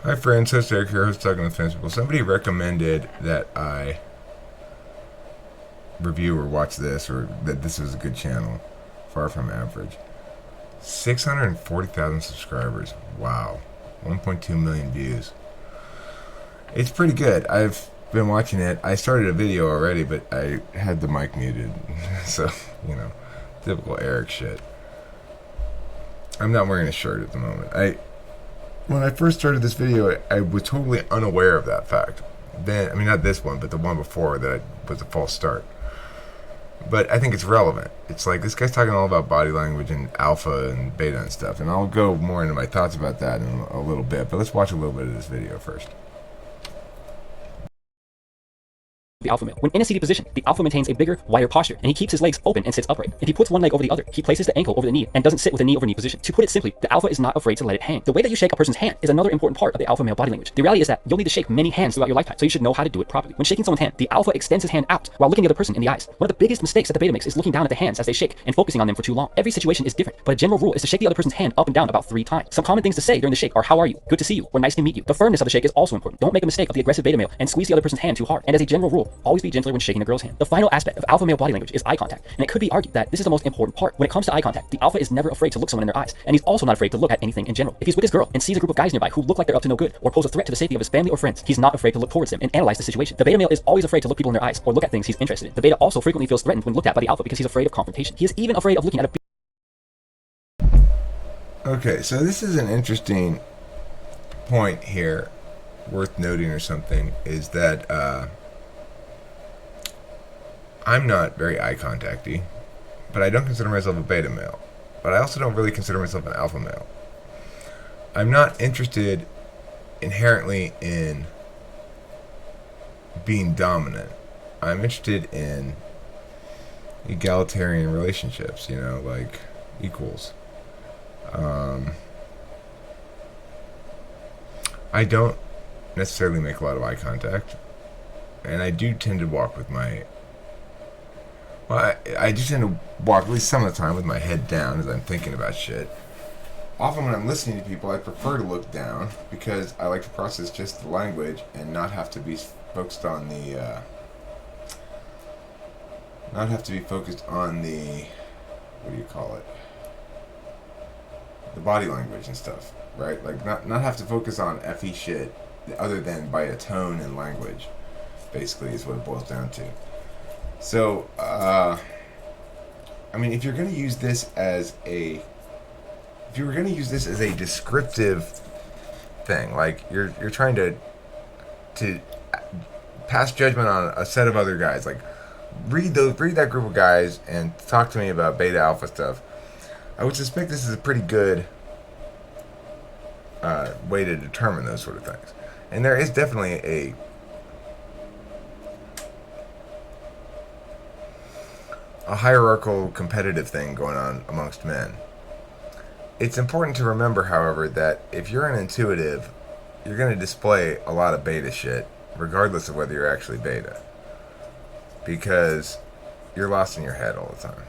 Hi friends, host Eric here, host Talking with Fans People. Somebody recommended that I review or watch this, or that this is a good channel. Far from average. 640,000 subscribers. Wow. 1.2 million views. It's pretty good. I've been watching it. I started a video already, but I had the mic muted. So, you know, typical Eric shit. I'm not wearing a shirt at the moment. When I first started this video, I was totally unaware of that fact. Then, I mean, not this one, but the one before that was a false start. But I think it's relevant. It's like this guy's talking all about body language and alpha and beta and stuff, and I'll go more into my thoughts about that in a little bit. But let's watch a little bit of this video first. The alpha male. When in a seated position, the alpha maintains a bigger, wider posture, and he keeps his legs open and sits upright. If he puts one leg over the other, he places the ankle over the knee and doesn't sit with the knee over knee position. To put it simply, the alpha is not afraid to let it hang. The way that you shake a person's hand is another important part of the alpha male body language. The reality is that you'll need to shake many hands throughout your lifetime, so you should know how to do it properly. When shaking someone's hand, the alpha extends his hand out while looking the other person in the eyes. One of the biggest mistakes that the beta makes is looking down at the hands as they shake and focusing on them for too long. Every situation is different, but a general rule is to shake the other person's hand up and down about 3 times. Some common things to say during the shake are "How are you?" "Good to see you," or "Nice to meet you." The firmness of the shake is also important. Don't make a mistake of the aggressive beta male and squeeze the other person's hand too hard. And as a general rule, always be gentler when shaking a girl's hand. The final aspect of alpha male body language is eye contact, and it could be argued that this is the most important part. When it comes to eye contact, the alpha is never afraid to look someone in their eyes, and he's also not afraid to look at anything in general. If he's with his girl and sees a group of guys nearby who look like they're up to no good or pose a threat to the safety of his family or friends, he's not afraid to look towards them and analyze the situation. The beta male is always afraid to look people in their eyes or look at things he's interested in. The beta also frequently feels threatened when looked at by the alpha because he's afraid of confrontation. He is even afraid of looking at a Okay, so this is an interesting point here, worth noting or something, is that I'm not very eye contacty, but I don't consider myself a beta male. But I also don't really consider myself an alpha male. I'm not interested inherently in being dominant. I'm interested in egalitarian relationships, you know, like equals. I don't necessarily make a lot of eye contact, and I do tend to walk with my. Well, I do tend to walk at least some of the time with my head down as I'm thinking about shit. Often when I'm listening to people, I prefer to look down because I like to process just the language and not have to be focused on the. Not have to be focused on the. What do you call it? The body language and stuff, right? Like not have to focus on effy shit other than by a tone and language. Basically, is what it boils down to. So, I mean, if you're going to use this as a, if you were going to use this as a descriptive thing, like you're trying to pass judgment on a set of other guys, like read that group of guys and talk to me about beta alpha stuff. I would suspect this is a pretty good way to determine those sort of things, and there is definitely a hierarchical competitive thing going on amongst men. It's important to remember, however, that if you're an intuitive, you're going to display a lot of beta shit, regardless of whether you're actually beta. Because you're lost in your head all the time.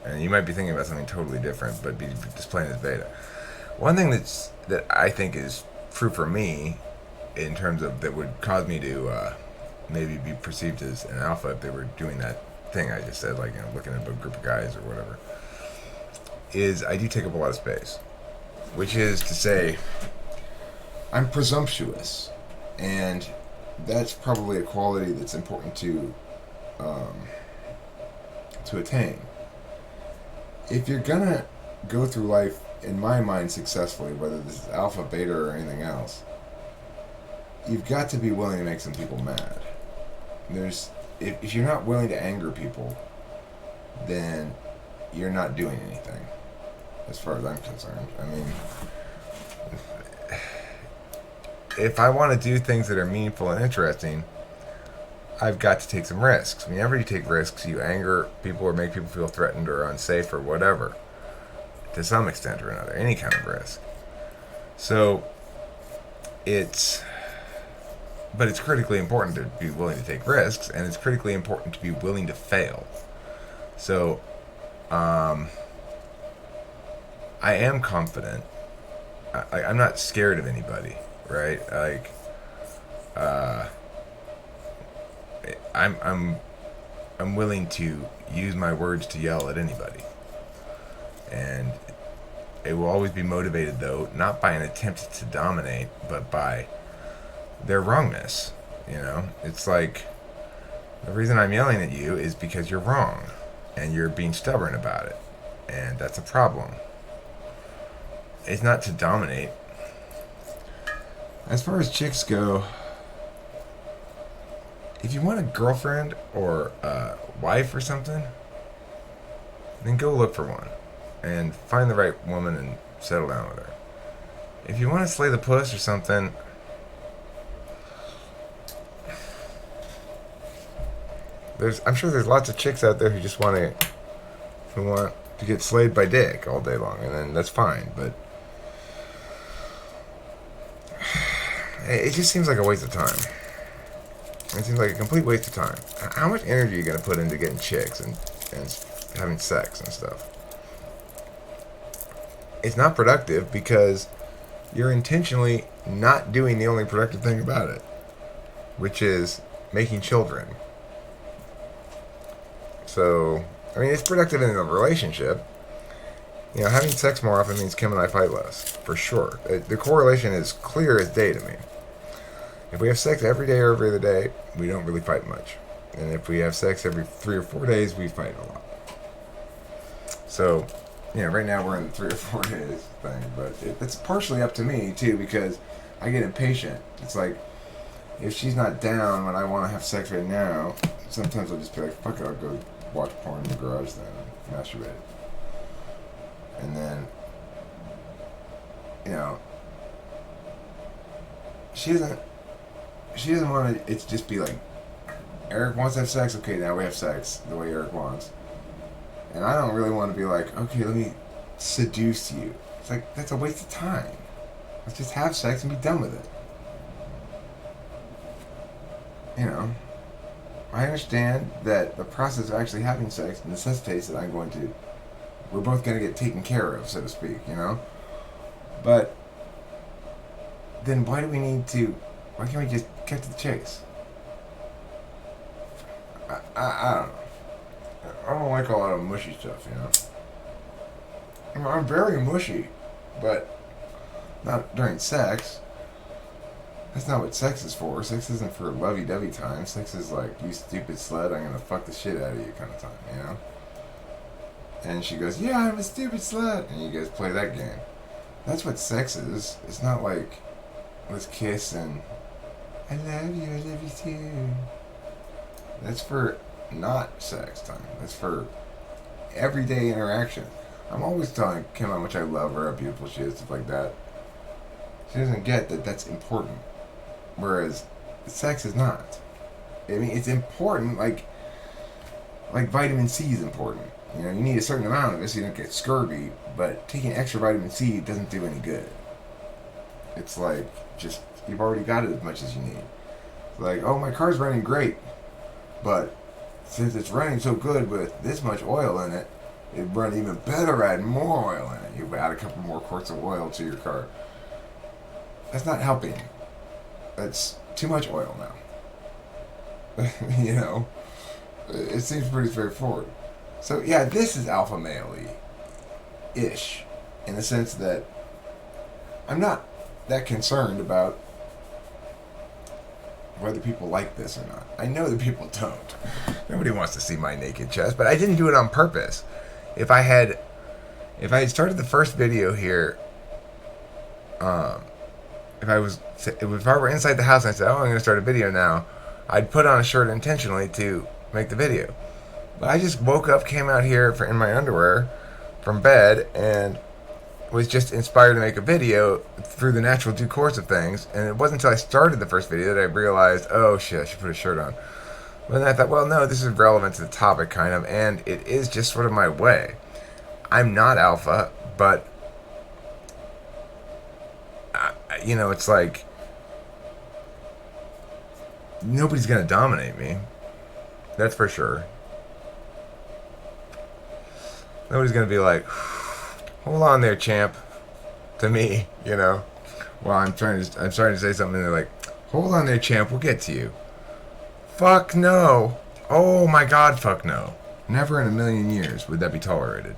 And you might be thinking about something totally different, but be displaying as beta. One thing that I think is true for me, in terms of that would cause me to maybe be perceived as an alpha if they were doing that thing I just said, like, you know, looking at a group of guys or whatever, is I do take up a lot of space, which is to say I'm presumptuous, and that's probably a quality that's important to attain. If you're gonna go through life, in my mind, successfully, whether this is alpha, beta, or anything else, you've got to be willing to make some people mad. If you're not willing to anger people, then you're not doing anything, as far as I'm concerned. I mean, if I want to do things that are meaningful and interesting, I've got to take some risks. Whenever you take risks, you anger people or make people feel threatened or unsafe or whatever, to some extent or another, any kind of risk. So, but it's critically important to be willing to take risks, and it's critically important to be willing to fail. So, I am confident. I'm not scared of anybody. right? Like, I'm I'm willing to use my words to yell at anybody, and it will always be motivated though not by an attempt to dominate, but by their wrongness. You know, it's like the reason I'm yelling at you is because you're wrong, and you're being stubborn about it, and that's a problem. It's not to dominate. As far as chicks go, if you want a girlfriend or a wife or something, then go look for one and find the right woman and settle down with her. If you want to slay the puss or something, I'm sure there's lots of chicks out there who want to get slayed by dick all day long, and then that's fine. But it just seems like a waste of time. It seems like a complete waste of time. How much energy are you gonna put into getting chicks and having sex and stuff? It's not productive because you're intentionally not doing the only productive thing about it, which is making children. So, I mean, it's productive in a relationship. You know, having sex more often means Kim and I fight less, for sure. The correlation is clear as day to me. If we have sex every day or every other day, we don't really fight much. And if we have sex every 3 or 4 days, we fight a lot. So, you know, right now we're in the 3 or 4 days thing, but it's partially up to me, too, because I get impatient. It's like, if she's not down when I want to have sex right now, sometimes I'll just be like, fuck it, I'll go watch porn in the garage then and masturbate. And then, you know, she doesn't want to, it's just be like, Eric wants to have sex, okay, now we have sex the way Eric wants. And I don't really want to be like, okay, let me seduce you. It's like, that's a waste of time. Let's just have sex and be done with it. You know, I understand that the process of actually having sex necessitates that we're both going to get taken care of, so to speak, you know? But then why can't we just cut to the chase? I don't know. I don't like a lot of mushy stuff, you know? I'm very mushy, but not during sex. That's not what sex is for. Sex isn't for lovey-dovey time. Sex is like, you stupid slut, I'm gonna fuck the shit out of you kind of time, you know? And she goes, yeah, I'm a stupid slut. And you guys play that game. That's what sex is. It's not like, let's kiss and, I love you too. That's for not sex time. That's for everyday interaction. I'm always telling Kim how much I love her, how beautiful she is, stuff like that. She doesn't get that that's important. Whereas sex is not. I mean, it's important, like vitamin C is important. You know, you need a certain amount of it so you don't get scurvy, but taking extra vitamin C doesn't do any good. It's like, just, you've already got it as much as you need. It's like, oh, my car's running great, but since it's running so good with this much oil in it, it'd run even better adding more oil in it. You add a couple more quarts of oil to your car. That's not helping. That's too much oil now. You know? It seems pretty straightforward. So, yeah, this is alpha male-y-ish, in the sense that I'm not that concerned about whether people like this or not. I know that people don't. Nobody wants to see my naked chest, but I didn't do it on purpose. If I had started the first video here, if I were inside the house and I said, oh, I'm going to start a video now, I'd put on a shirt intentionally to make the video. But I just woke up, came out here in my underwear from bed, and was just inspired to make a video through the natural due course of things. And it wasn't until I started the first video that I realized, oh shit, I should put a shirt on. But then I thought, well, no, this is relevant to the topic, kind of, and it is just sort of my way. I'm not alpha, but you know, it's like nobody's gonna dominate me. That's for sure. Nobody's gonna be like, hold on there, champ, to me, you know. Well, I'm trying to say something, and they're like, hold on there, champ, we'll get to you. Fuck no. Oh my god, fuck no. Never in a million years would that be tolerated.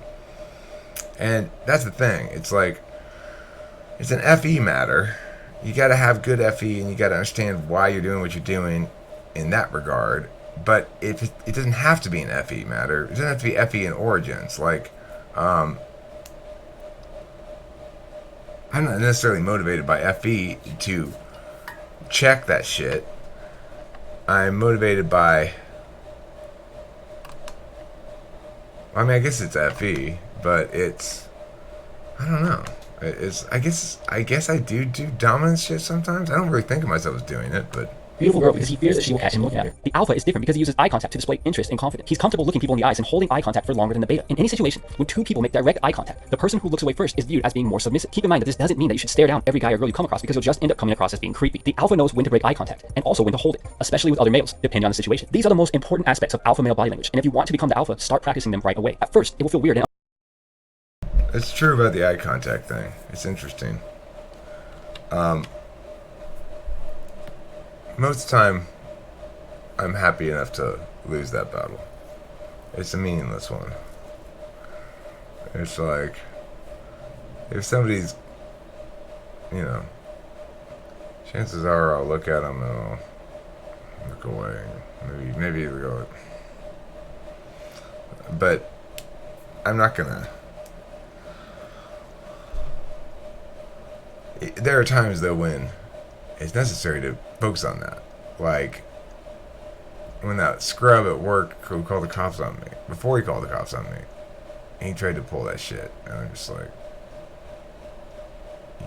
And that's the thing. It's like, it's an FE matter. You gotta have good FE, and you gotta understand why you're doing what you're doing in that regard. But it doesn't have to be an FE matter. It doesn't have to be FE in origins. Like, I'm not necessarily motivated by FE to check that shit. I'm motivated by, I mean, I guess it's FE, but it's, I don't know. It's, I guess I do dominance shit sometimes. I don't really think of myself as doing it, but Beautiful girl because he fears that she will catch him looking at her. The alpha is different because he uses eye contact to display interest and confidence. He's comfortable looking people in the eyes and holding eye contact for longer than the beta. In any situation, when two people make direct eye contact, the person who looks away first is viewed as being more submissive. Keep in mind that this doesn't mean that you should stare down every guy or girl you come across because you'll just end up coming across as being creepy. The alpha knows when to break eye contact and also when to hold it, especially with other males, depending on the situation. These are the most important aspects of alpha male body language, and if you want to become the alpha, start practicing them right away. At first, it will feel weird and it's true about the eye contact thing. It's interesting. Most of the time, I'm happy enough to lose that battle. It's a meaningless one. It's like, if somebody's, you know, chances are I'll look at them and I'll look away. Maybe it'll go. But I'm not gonna. There are times though when it's necessary to focus on that. Like, when that scrub at work who called the cops on me, before he called the cops on me, he tried to pull that shit, and I'm just like,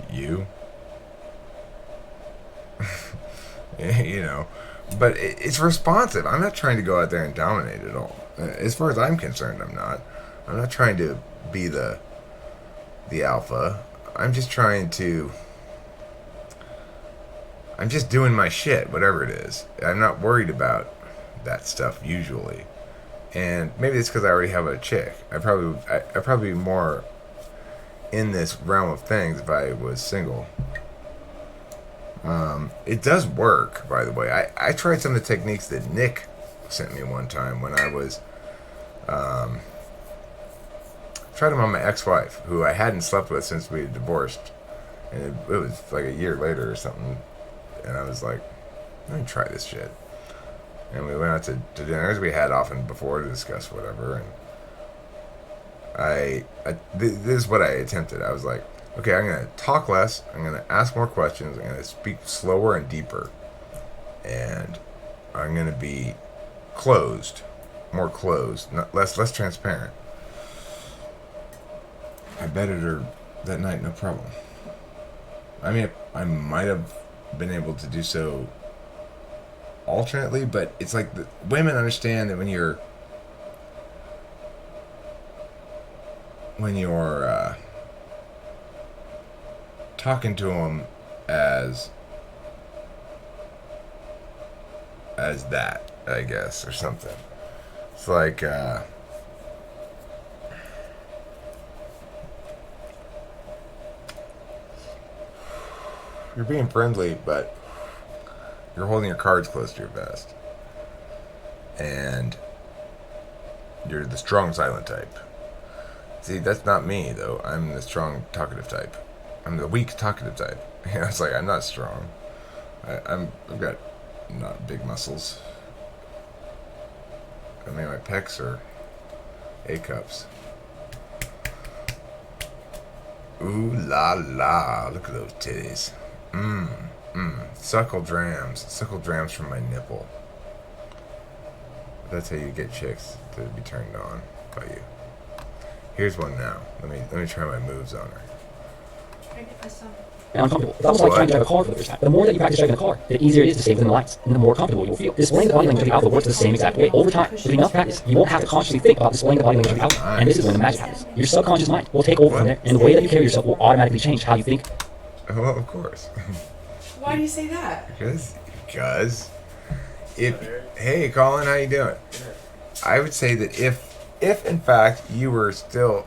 you? You know, but it's responsive. I'm not trying to go out there and dominate at all. As far as I'm concerned, I'm not. I'm not trying to be the alpha. I'm just doing my shit, whatever it is. I'm not worried about that stuff usually, and maybe it's because I already have a chick. I'd probably be more in this realm of things if I was single. It does work, by the way. I tried some of the techniques that Nick sent me one time when I was tried them on my ex-wife, who I hadn't slept with since we had divorced, and it was like a year later or something, and I was like, let me try this shit. And we went out to dinners we had often before to discuss whatever. And this is what I attempted. I was like, okay, I'm going to talk less. I'm going to ask more questions. I'm going to speak slower and deeper. And I'm going to be closed, more closed, not less transparent. I betted her that night, no problem. I mean, I might have been able to do so alternately, but it's like the women understand that when you're talking to them as that, I guess, or something. It's like you're being friendly, but you're holding your cards close to your vest. And you're the strong silent type. See, that's not me, though. I'm the strong talkative type. I'm the weak talkative type. You know, it's like, I'm not strong. I've got not big muscles. I mean, my pecs are A cups. Ooh la la, look at those titties. Suckle drams from my nipple. That's how you get chicks to be turned on by you. Here's one now. Let me try my moves on her. and uncomfortable. It's almost like trying to drive a car for the first time. The more that you practice driving a car, the easier it is to stay within the lines, and the more comfortable you will feel. Displaying the body language of the alpha works the same exact way. Over time, with enough practice, you won't have to consciously think about displaying the body language of the alpha. And this is when the magic happens. Your subconscious mind will take over from there, and the way that you carry yourself will automatically change how you think. Well, of course. Why do you say that? Because hey Colin, how you doing? I would say that if in fact you were still,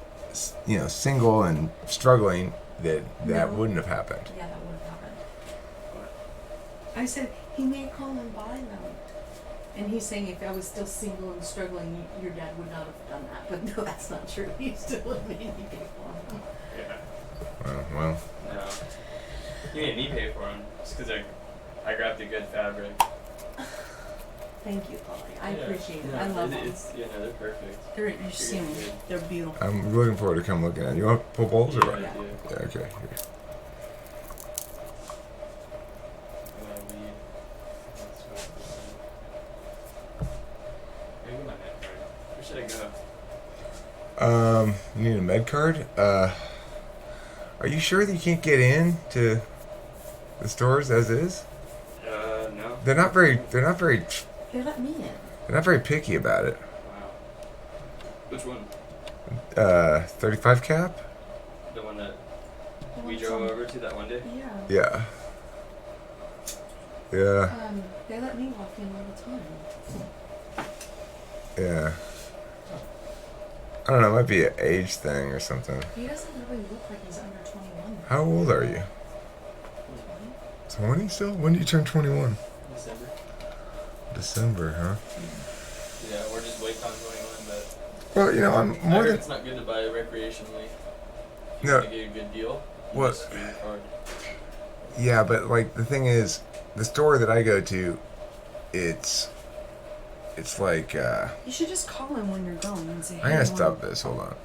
single and struggling, that wouldn't have happened. Yeah, that would have happened. I said he may call and buy them. And he's saying if I was still single and struggling, your dad would not have done that. But no, that's not true. He still made me pay for them. Yeah. Well. No. You made me pay for them just because I grabbed a good fabric. Thank you, Polly. I Yeah. appreciate it. Yeah, I love them. It's they're perfect. They're, you see them. good. They're beautiful. I'm looking forward to come looking at it. You want pull bowls or what? I Yeah. do. Yeah, okay. Here. Weed. That's what I'm doing. Maybe my net card. Where should I go? You need a med card? Are you sure that you can't get in to the stores as is? No. They're not very They let me in. they're not very picky about it. Wow. Which one? 35 cap? The one that Well, we it's drove on- over to that one day? Yeah. Yeah. They let me walk in all the time. Yeah. I don't know, it might be an age thing or something. He doesn't really look like he's under 21. How old are you? 20 still? When do you turn 21? December. December, huh? Yeah, we're just way past 21, but Well, you know, I'm I more heard than it's not good to buy recreationally. If you No. want to get a good deal, you What? just screw your card. Yeah, but like the thing is, the store that I go to, it's like You should just call him when you're going and say, hey, I'm gonna I stop wanna- this. Hold on.